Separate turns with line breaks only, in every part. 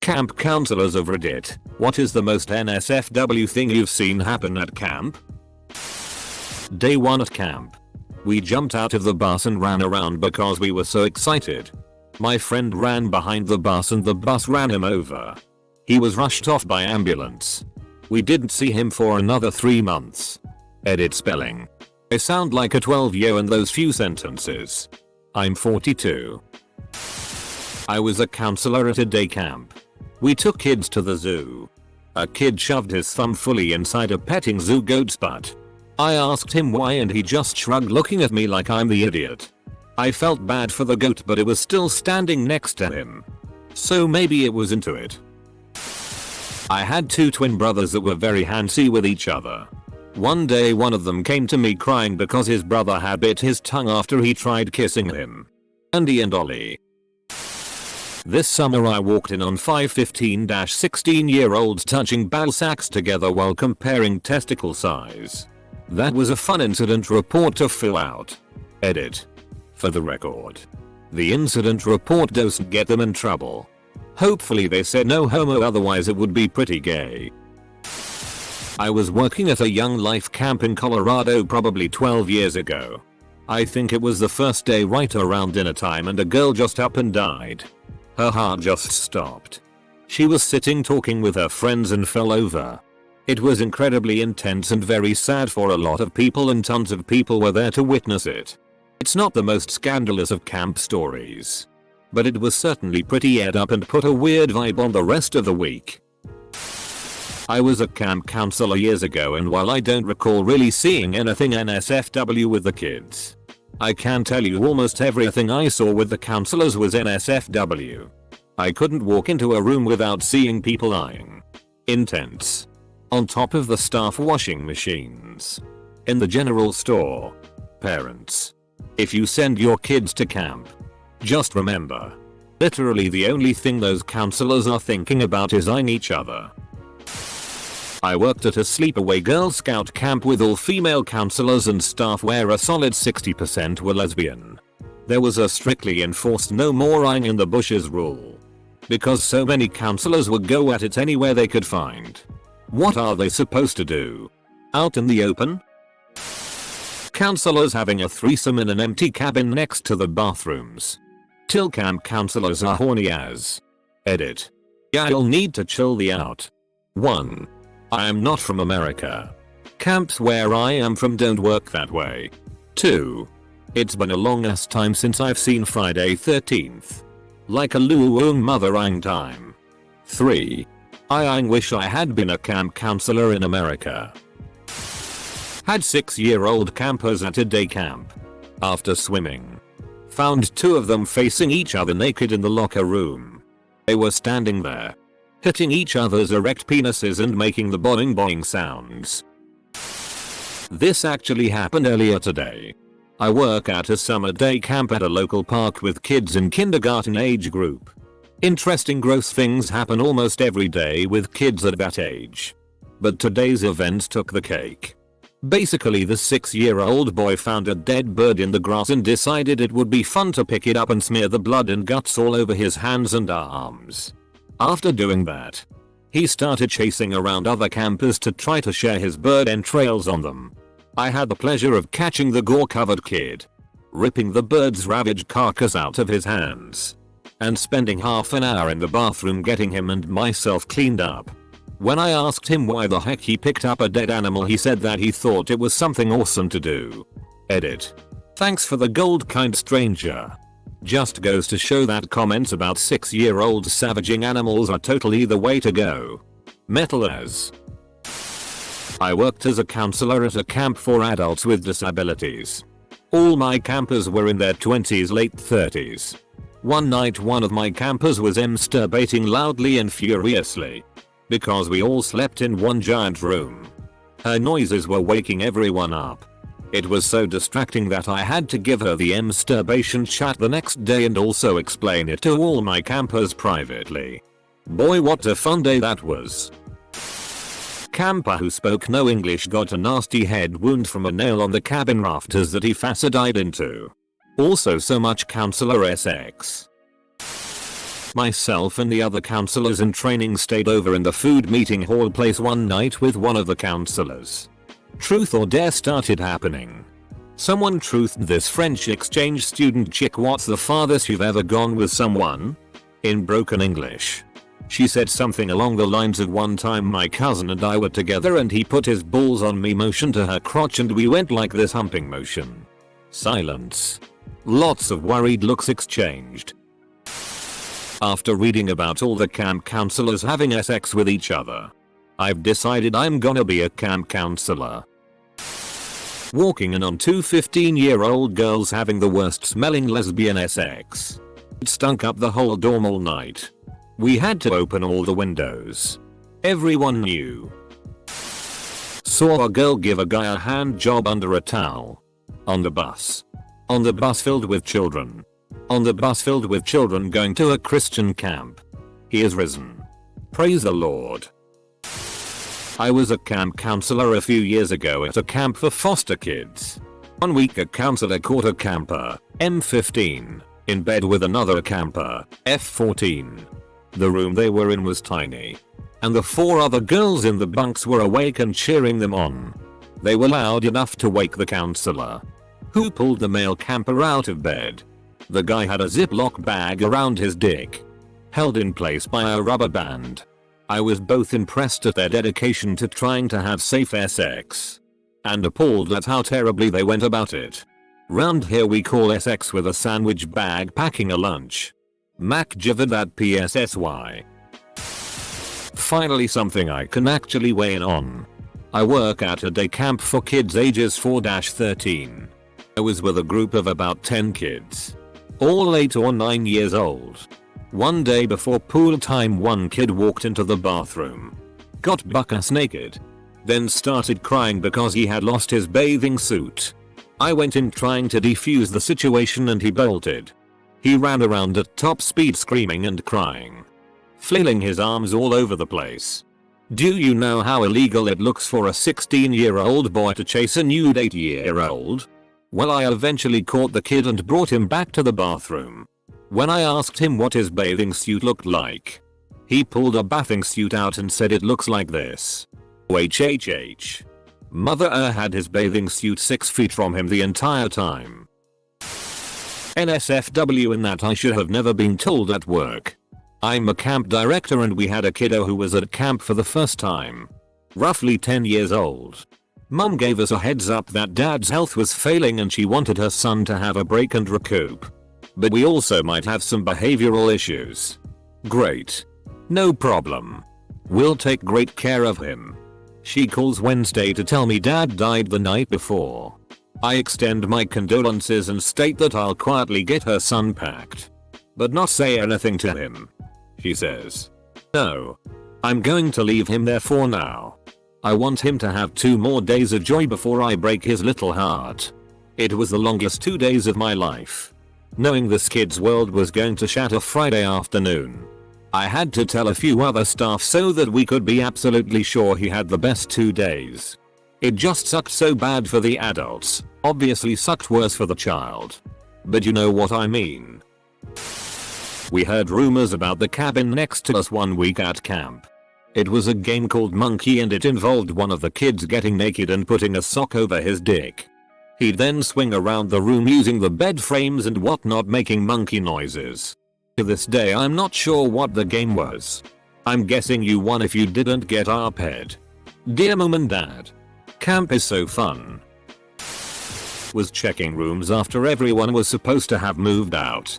Camp counselors of Reddit, what is the most NSFW thing you've seen happen at camp? Day 1 at camp. We jumped out of the bus and ran around because we were so excited. My friend ran behind the bus and the bus ran him over. He was rushed off by ambulance. We didn't see him for another 3 months. Edit spelling. I sound like a 12-year in those few sentences. I'm 42. I was a counselor at a day camp. We took kids to the zoo. A kid shoved his thumb fully inside a petting zoo goat's butt. I asked him why and he just shrugged, looking at me like I'm the idiot. I felt bad for the goat, but it was still standing next to him. So maybe it was into it. I had 2 twin brothers that were very handsy with each other. One day one of them came to me crying because his brother had bit his tongue after he tried kissing him. Andy and Ollie. This summer I walked in on 5 15-16-year-olds touching ball sacks together while comparing testicle size. That was a fun incident report to fill out. Edit. For the record. The incident report doesn't get them in trouble. Hopefully they said no homo, otherwise it would be pretty gay. I was working at a young life camp in Colorado probably 12 years ago. I think it was the first day right around dinner time and a girl just up and died. Her heart just stopped. She was sitting talking with her friends and fell over. It was incredibly intense and very sad for a lot of people, and tons of people were there to witness it. It's not the most scandalous of camp stories, but it was certainly pretty ed up and put a weird vibe on the rest of the week. I was a camp counselor years ago, and while I don't recall really seeing anything NSFW with the kids, I can tell you almost everything I saw with the counselors was NSFW. I couldn't walk into a room without seeing people eyeing. Intense. On top of the staff washing machines. In the general store. Parents. If you send your kids to camp, just remember, literally the only thing those counselors are thinking about is eyeing each other. I worked at a sleepaway Girl Scout camp with all female counselors and staff where a solid 60% were lesbian. There was a strictly enforced no more eyeing in the bushes rule. Because so many counselors would go at it anywhere they could find. What are they supposed to do? Out in the open? Counselors having a threesome in an empty cabin next to the bathrooms. Till camp counselors are horny as. Edit. Yeah, you'll need to chill the out. 1. I am not from America. Camps where I am from don't work that way. 2. It's been a long ass time since I've seen Friday 13th. Like a Luong mother-ing time. 3. I wish I had been a camp counselor in America. Had 6-year-old campers at a day camp. After swimming. Found 2 of them facing each other naked in the locker room. They were standing there, hitting each other's erect penises and making the boing boing sounds. This actually happened earlier today. I work at a summer day camp at a local park with kids in kindergarten age group. Interesting gross things happen almost every day with kids at that age. But today's event took the cake. Basically, the 6-year-old boy found a dead bird in the grass and decided it would be fun to pick it up and smear the blood and guts all over his hands and arms. After doing that, he started chasing around other campers to try to share his bird entrails on them. I had the pleasure of catching the gore-covered kid, ripping the bird's ravaged carcass out of his hands, and spending half an hour in the bathroom getting him and myself cleaned up. When I asked him why the heck he picked up a dead animal, he said that he thought it was something awesome to do. Edit. Thanks for the gold, kind stranger. Just goes to show that comments about 6-year-olds savaging animals are totally the way to go. Metal as. I worked as a counselor at a camp for adults with disabilities. All my campers were in their 20s, late 30s. One night one of my campers was masturbating loudly and furiously. Because we all slept in one giant room. Her noises were waking everyone up. It was so distracting that I had to give her the masturbation chat the next day and also explain it to all my campers privately. Boy, what a fun day that was. Camper who spoke no English got a nasty head wound from a nail on the cabin rafters that he facadied into. Also so much counselor SX. myself and the other counselors in training stayed over in the food meeting hall place one night with one of the counselors. Truth or dare started happening. Someone truthed this French exchange student chick, "What's the farthest you've ever gone with someone?" In broken English. She said something along the lines of, "One time my cousin and I were together and he put his balls on me," motion to her crotch, "and we went like this, humping motion." Silence. Lots of worried looks exchanged. After reading about all the camp counselors having sex with each other, I've decided I'm gonna be a camp counselor. Walking in on two 15-year-old girls having the worst smelling lesbian sex. It stunk up the whole dorm all night. We had to open all the windows. Everyone knew. Saw a girl give a guy a hand job under a towel. On the bus. On the bus filled with children. On the bus filled with children going to a Christian camp. He is risen. Praise the Lord. I was a camp counselor a few years ago at a camp for foster kids. One week a counselor caught a camper, M15, in bed with another camper, F14. The room they were in was tiny. And the 4 other girls in the bunks were awake and cheering them on. They were loud enough to wake the counselor, who pulled the male camper out of bed. The guy had a Ziploc bag around his dick, held in place by a rubber band. I was both impressed at their dedication to trying to have safe sex, and appalled at how terribly they went about it. Round here we call sex with a sandwich bag packing a lunch. Mac jivered that PSSY. Finally something I can actually weigh in on. I work at a day camp for kids ages 4-13. I was with a group of about 10 kids, all 8 or 9 years old. One day before pool time, one kid walked into the bathroom, got buck-ass naked, then started crying because he had lost his bathing suit. I went in trying to defuse the situation and he bolted. He ran around at top speed screaming and crying, flailing his arms all over the place. Do you know how illegal it looks for a 16-year-old boy to chase a nude 8-year-old? Well, I eventually caught the kid and brought him back to the bathroom. When I asked him what his bathing suit looked like, he pulled a bathing suit out and said, "It looks like this." HHH. Mother had his bathing suit 6 feet from him the entire time. NSFW in that I should have never been told at work. I'm a camp director and we had a kiddo who was at camp for the first time. Roughly 10 years old. Mum gave us a heads up that dad's health was failing and she wanted her son to have a break and recoup. But we also might have some behavioral issues. Great. No problem. We'll take great care of him. She calls Wednesday to tell me dad died the night before. I extend my condolences and state that I'll quietly get her son packed, but not say anything to him. She says, "No. I'm going to leave him there for now. I want him to have 2 more days of joy before I break his little heart." It was the longest 2 days of my life. Knowing this kid's world was going to shatter Friday afternoon, I had to tell a few other staff so that we could be absolutely sure he had the best 2 days. It just sucked so bad for the adults, obviously sucked worse for the child. But you know what I mean. We heard rumors about the cabin next to us one week at camp. It was a game called Monkey and it involved one of the kids getting naked and putting a sock over his dick. He'd then swing around the room using the bed frames and whatnot, making monkey noises. To this day I'm not sure what the game was. I'm guessing you won if you didn't get ARPed. Dear mom and dad. Camp is so fun. Was checking rooms after everyone was supposed to have moved out.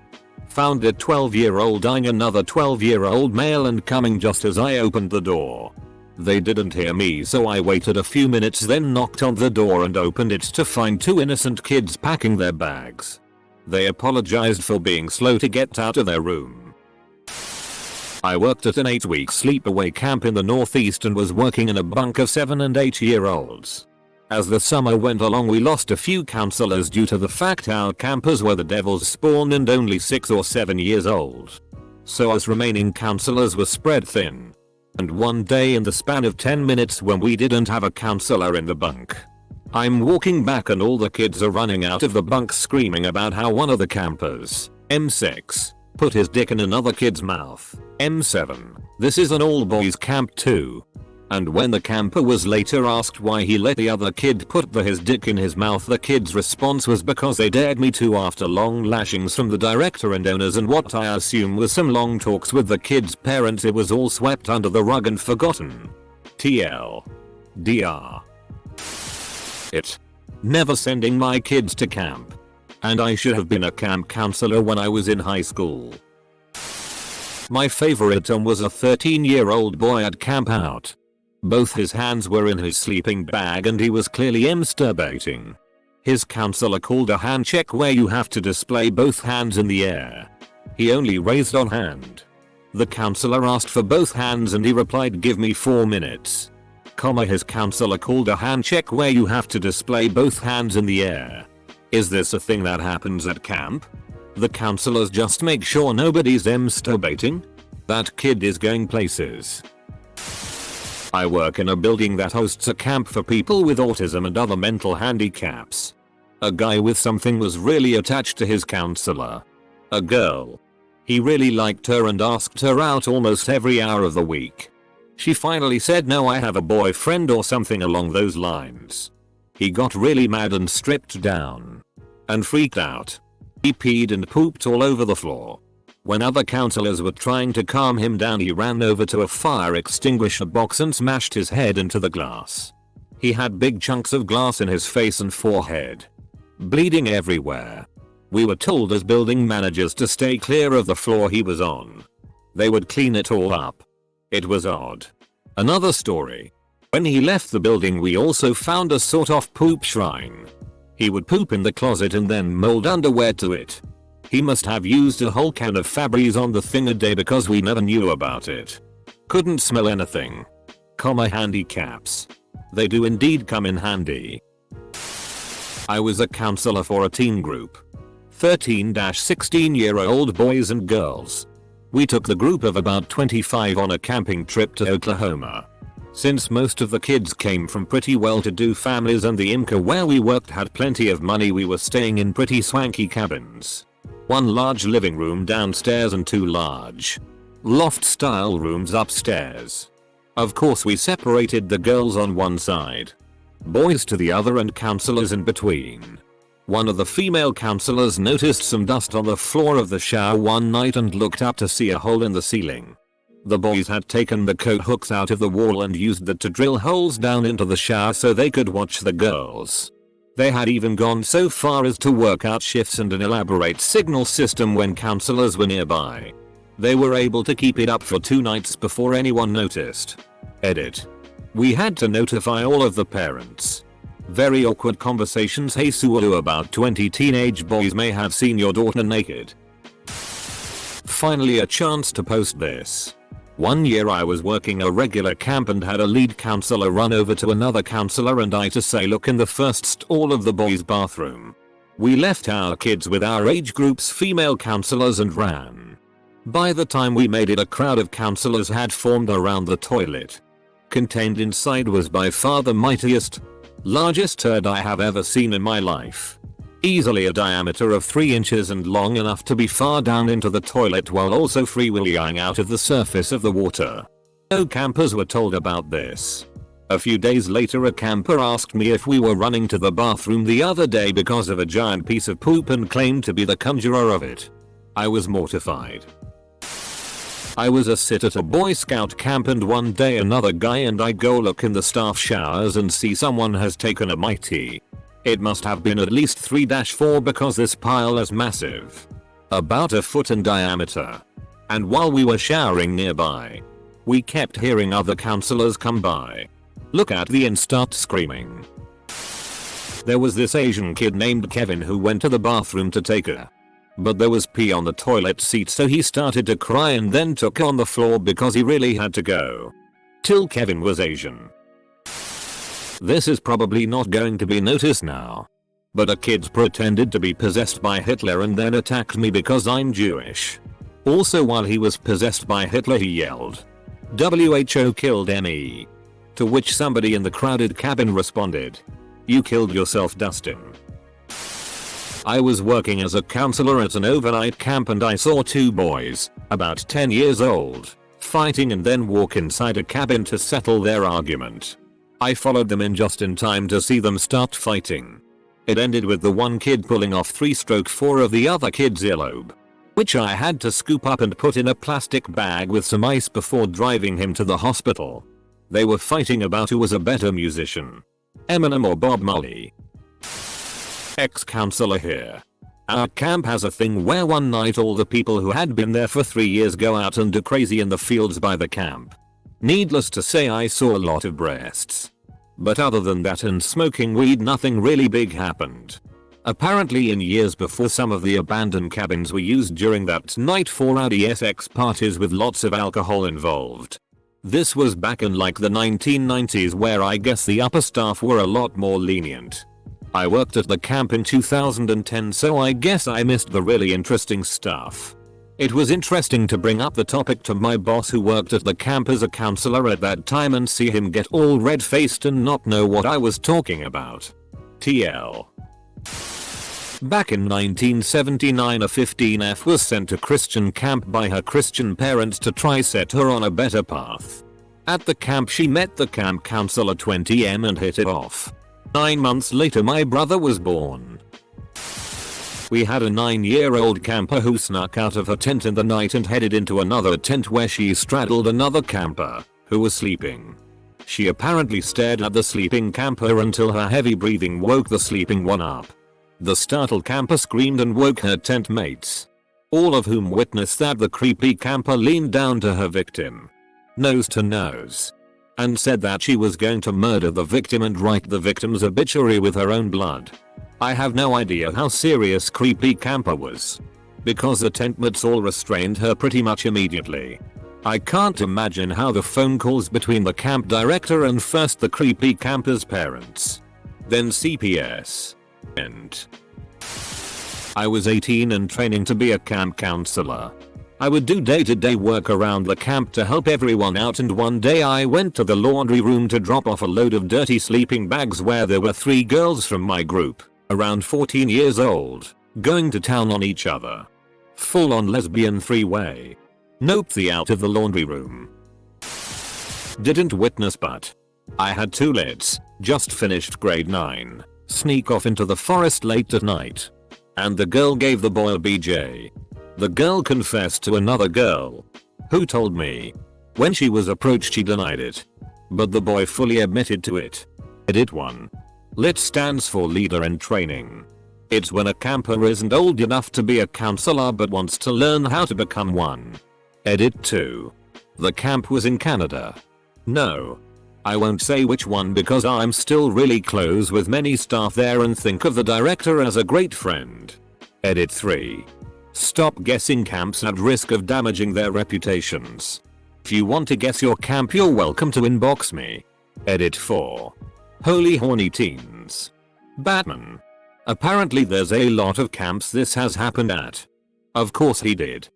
Found a 12-year-old eyeing another 12-year-old male and coming just as I opened the door. They didn't hear me, so I waited a few minutes, then knocked on the door and opened it to find 2 innocent kids packing their bags. They apologized for being slow to get out of their room. I worked at an 8-week sleepaway camp in the Northeast and was working in a bunk of 7 and 8-year-olds. As the summer went along, we lost a few counselors due to the fact our campers were the devil's spawn and only 6 or 7 years old. So us remaining counselors were spread thin. And one day, in the span of 10 minutes when we didn't have a counselor in the bunk, I'm walking back and all the kids are running out of the bunk screaming about how one of the campers, M6, Put his dick in another kid's mouth. M7. This is an all boys camp too. And when the camper was later asked why he let the other kid put his dick in his mouth, the kid's response was because they dared me to after long lashings from the director and owners and what I assume was some long talks with the kid's parents. It was all swept under the rug and forgotten. TL. DR. It. Never sending my kids to camp. And I should have been a camp counselor when I was in high school. My favorite was a 13-year-old boy at camp out. Both his hands were in his sleeping bag and he was clearly masturbating. His counselor called a hand check where you have to display both hands in the air. He only raised one hand. The counselor asked for both hands and he replied, "Give me 4 minutes." His counselor called a hand check where you have to display both hands in the air. Is this a thing that happens at camp? The counselors just make sure nobody's masturbating? That kid is going places. I work in a building that hosts a camp for people with autism and other mental handicaps. A guy with something was really attached to his counselor. A girl. He really liked her and asked her out almost every hour of the week. She finally said, "No, I have a boyfriend," or something along those lines. He got really mad and stripped down. And freaked out. He peed and pooped all over the floor. When other counselors were trying to calm him down, he ran over to a fire extinguisher box and smashed his head into the glass. He had big chunks of glass in his face and forehead. Bleeding everywhere. We were told as building managers to stay clear of the floor he was on. They would clean it all up. It was odd. Another story. When he left the building, we also found a sort of poop shrine. He would poop in the closet and then mold underwear to it. He must have used a whole can of Febreze on the thing a day because we never knew about it. Couldn't smell anything. Handicaps. They do indeed come in handy. I was a counselor for a teen group. 13-16-year-old boys and girls. We took the group of about 25 on a camping trip to Oklahoma. Since most of the kids came from pretty well-to-do families and the IMCA where we worked had plenty of money, we were staying in pretty swanky cabins. One large living room downstairs and 2 large loft-style rooms upstairs. Of course, we separated the girls on one side, boys to the other, and counselors in between. One of the female counselors noticed some dust on the floor of the shower one night and looked up to see a hole in the ceiling. The boys had taken the coat hooks out of the wall and used that to drill holes down into the shower so they could watch the girls. They had even gone so far as to work out shifts and an elaborate signal system when counselors were nearby. They were able to keep it up for 2 nights before anyone noticed. Edit. We had to notify all of the parents. Very awkward conversations. Hey Sulu, about 20 teenage boys may have seen your daughter naked. Finally a chance to post this. One year I was working a regular camp and had a lead counselor run over to another counselor and I to say, "Look in the first stall of the boys' bathroom." We left our kids with our age group's female counselors and ran. By the time we made it, a crowd of counselors had formed around the toilet. Contained inside was by far the mightiest, largest turd I have ever seen in my life. Easily a diameter of 3 inches and long enough to be far down into the toilet while also freewheeling out of the surface of the water. No campers were told about this. A few days later a camper asked me if we were running to the bathroom the other day because of a giant piece of poop and claimed to be the conjurer of it. I was mortified. I was a sit at a Boy Scout camp and one day another guy and I go look in the staff showers and see someone has taken a mighty. It must have been at least 3-4 because this pile is massive. About a foot in diameter. And while we were showering nearby, we kept hearing other counselors come by, look at the and start screaming. There was this Asian kid named Kevin who went to the bathroom to take a. But there was pee on the toilet seat, so he started to cry and then took on the floor because he really had to go. Till Kevin was Asian. This is probably not going to be noticed now. But a kid pretended to be possessed by Hitler and then attacked me because I'm Jewish. Also, while he was possessed by Hitler he yelled, "WHO killed me." To which somebody in the crowded cabin responded, "You killed yourself, Dustin." I was working as a counselor at an overnight camp and I saw two boys, about 10 years old, fighting and then walk inside a cabin to settle their argument. I followed them in just in time to see them start fighting. It ended with the one kid pulling off 3/4 of the other kid's earlobe, which I had to scoop up and put in a plastic bag with some ice before driving him to the hospital. They were fighting about who was a better musician, Eminem or Bob Marley. Ex-counselor here. Our camp has a thing where one night all the people who had been there for 3 years go out and do crazy in the fields by the camp. Needless to say, I saw a lot of breasts. But other than that and smoking weed, nothing really big happened. Apparently in years before, some of the abandoned cabins were used during that night for rowdy SX parties with lots of alcohol involved. This was back in like the 1990s, where I guess the upper staff were a lot more lenient. I worked at the camp in 2010, so I guess I missed the really interesting stuff. It was interesting to bring up the topic to my boss who worked at the camp as a counselor at that time and see him get all red-faced and not know what I was talking about. TL. Back in 1979, a 15F was sent to Christian camp by her Christian parents to try set her on a better path. At the camp she met the camp counselor 20M and hit it off. 9 months later my brother was born. We had a 9-year-old camper who snuck out of her tent in the night and headed into another tent where she straddled another camper who was sleeping. She apparently stared at the sleeping camper until her heavy breathing woke the sleeping one up. The startled camper screamed and woke her tent mates, all of whom witnessed that the creepy camper leaned down to her victim, nose to nose, and said that she was going to murder the victim and write the victim's obituary with her own blood. I have no idea how serious creepy camper was, because the tent mates all restrained her pretty much immediately. I can't imagine how the phone calls between the camp director and first the creepy camper's parents, then CPS. End. I was 18 and training to be a camp counselor. I would do day-to-day work around the camp to help everyone out, and one day I went to the laundry room to drop off a load of dirty sleeping bags where there were 3 girls from my group, around 14 years old, going to town on each other. Full on lesbian 3-way. Nope, the out of the laundry room. Didn't witness, but I had 2 lids, just finished grade 9, sneak off into the forest late at night, and the girl gave the boy a BJ. The girl confessed to another girl, who told me when she was approached she denied it, but the boy fully admitted to it. Edit 1. LIT stands for leader in training. It's when a camper isn't old enough to be a counselor but wants to learn how to become one. Edit 2. The camp was in Canada. No, I won't say which one because I'm still really close with many staff there and think of the director as a great friend. Edit 3. Stop guessing camps at risk of damaging their reputations. If you want to guess your camp, you're welcome to inbox me. Edit 4. Holy horny teens. Batman. Apparently there's a lot of camps this has happened at. Of course he did.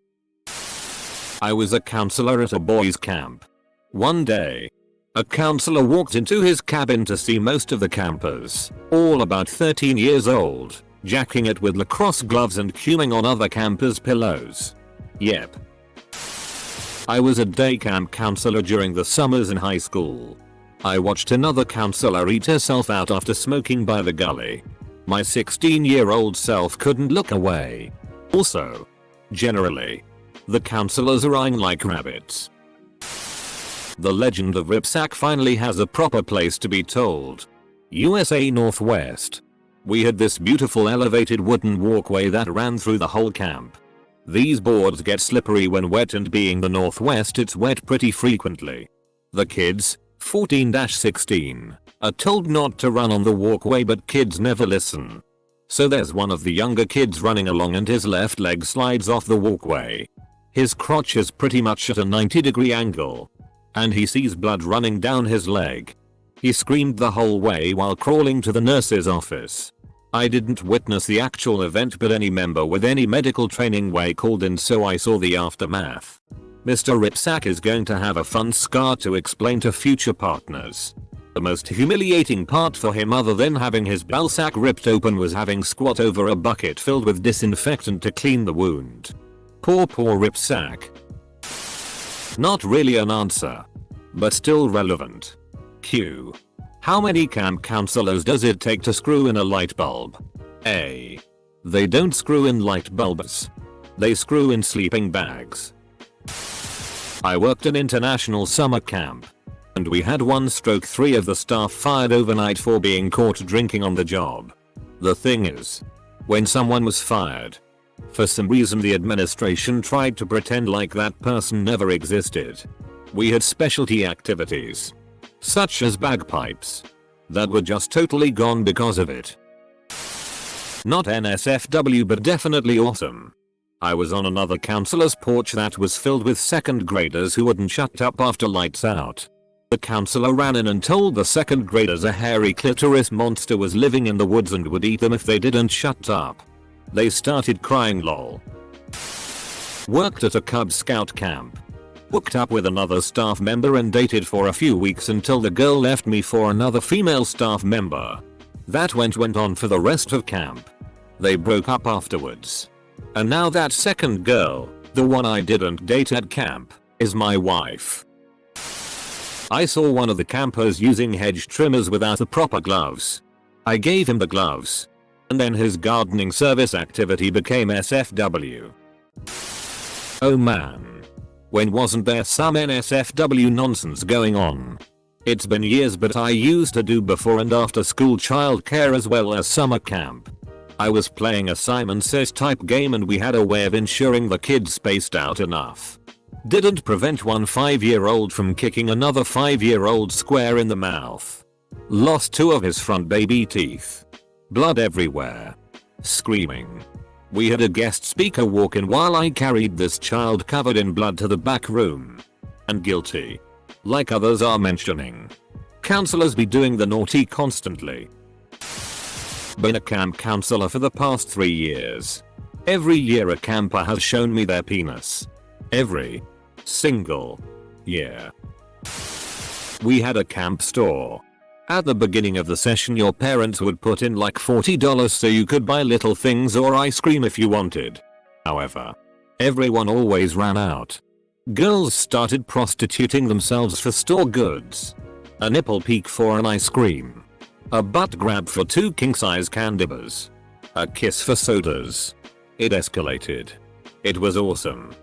I was a counselor at a boys' camp. One day, a counselor walked into his cabin to see most of the campers, all about 13 years old, jacking it with lacrosse gloves and cueing on other campers' pillows. Yep. I was a day camp counselor during the summers in high school. I watched another counselor eat herself out after smoking by the gully. My 16-year-old self couldn't look away. Also, generally, the counselors are eyeing like rabbits. The legend of Ripsack finally has a proper place to be told. USA Northwest. We had this beautiful elevated wooden walkway that ran through the whole camp. These boards get slippery when wet, and being the Northwest, it's wet pretty frequently. The kids, 14-16, are told not to run on the walkway, but kids never listen. So there's one of the younger kids running along and his left leg slides off the walkway. His crotch is pretty much at a 90-degree angle, and he sees blood running down his leg. He screamed the whole way while crawling to the nurse's office. I didn't witness the actual event, but any member with any medical training way called in, so I saw the aftermath. Mr. Ripsack is going to have a fun scar to explain to future partners. The most humiliating part for him other than having his ballsack ripped open was having squat over a bucket filled with disinfectant to clean the wound. Poor ripsack. Not really an answer, but still relevant. Q. How many camp counselors does it take to screw in a light bulb? A. They don't screw in light bulbs. They screw in sleeping bags. I worked an international summer camp, and we had 1/3 of the staff fired overnight for being caught drinking on the job. The thing is, when someone was fired, for some reason the administration tried to pretend like that person never existed. We had specialty activities, such as bagpipes, that were just totally gone because of it. Not NSFW but definitely awesome. I was on another counselor's porch that was filled with second graders who wouldn't shut up after lights out. The counselor ran in and told the second graders a hairy clitoris monster was living in the woods and would eat them if they didn't shut up. They started crying lol. Worked at a Cub Scout camp. Hooked up with another staff member and dated for a few weeks until the girl left me for another female staff member. That went on for the rest of camp. They broke up afterwards. And now that second girl, the one I didn't date at camp, is my wife. I saw one of the campers using hedge trimmers without the proper gloves. I gave him the gloves. And then his gardening service activity became SFW. Oh man. When wasn't there some NSFW nonsense going on? It's been years but I used to do before and after school childcare as well as summer camp. I was playing a Simon Says type game and we had a way of ensuring the kids spaced out enough. Didn't prevent one 5-year-old from kicking another 5-year-old square in the mouth. Lost 2 of his front baby teeth. Blood everywhere. Screaming. We had a guest speaker walk in while I carried this child covered in blood to the back room. And guilty. Like others are mentioning. Counselors be doing the naughty constantly. Been a camp counselor for the past 3 years. Every year a camper has shown me their penis. Every single year. We had a camp store. At the beginning of the session your parents would put in like $40 so you could buy little things or ice cream if you wanted. However, everyone always ran out. Girls started prostituting themselves for store goods. A nipple peek for an ice cream. A butt grab for 2 king-size candy bars. A kiss for sodas. It escalated. It was awesome.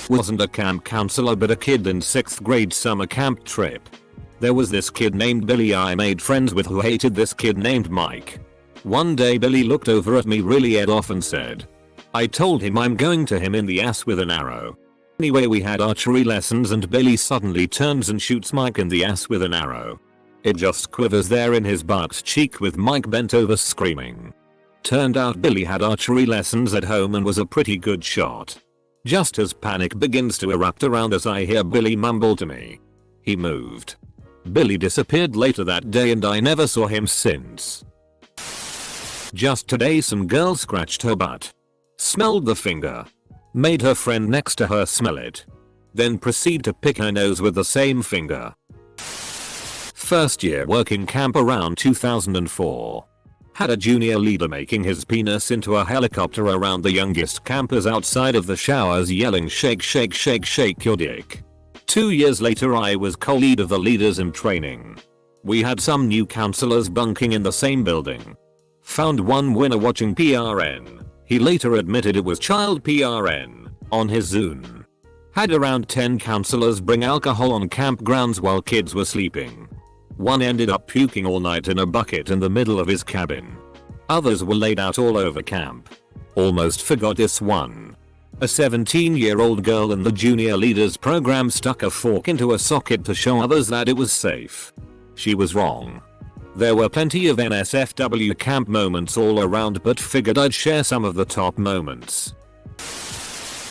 Wasn't a camp counselor but a kid in 6th grade summer camp trip. There was this kid named Billy I made friends with who hated this kid named Mike. One day Billy looked over at me really ed off and said, I told him I'm going to him in the ass with an arrow. Anyway we had archery lessons and Billy suddenly turns and shoots Mike in the ass with an arrow. It just quivers there in his butt cheek with Mike bent over screaming. Turned out Billy had archery lessons at home and was a pretty good shot. Just as panic begins to erupt around us I hear Billy mumble to me. He moved. Billy disappeared later that day and I never saw him since. Just today some girl scratched her butt. Smelled the finger. Made her friend next to her smell it. Then proceed to pick her nose with the same finger. First year working camp around 2004. Had a junior leader making his penis into a helicopter around the youngest campers outside of the showers yelling shake shake shake shake your dick. 2 years later I was co-lead of the leaders in training. We had some new counselors bunking in the same building. Found one winner watching PRN. He later admitted it was child PRN on his Zoom. Had around 10 counselors bring alcohol on campgrounds while kids were sleeping. One ended up puking all night in a bucket in the middle of his cabin. Others were laid out all over camp. Almost forgot this one. A 17-year-old girl in the junior leaders program stuck a fork into a socket to show others that it was safe. She was wrong. There were plenty of NSFW camp moments all around but figured I'd share some of the top moments.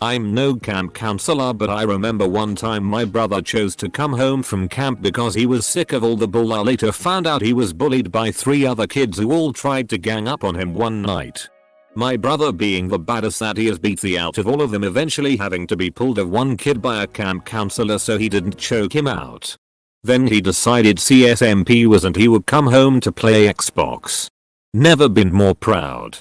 I'm no camp counselor but I remember one time my brother chose to come home from camp because he was sick of all the bull. I later found out he was bullied by 3 other kids who all tried to gang up on him one night. My brother being the baddest that he is beat the out of all of them, eventually having to be pulled of one kid by a camp counselor so he didn't choke him out. Then he decided CSMP was and he would come home to play Xbox. Never been more proud.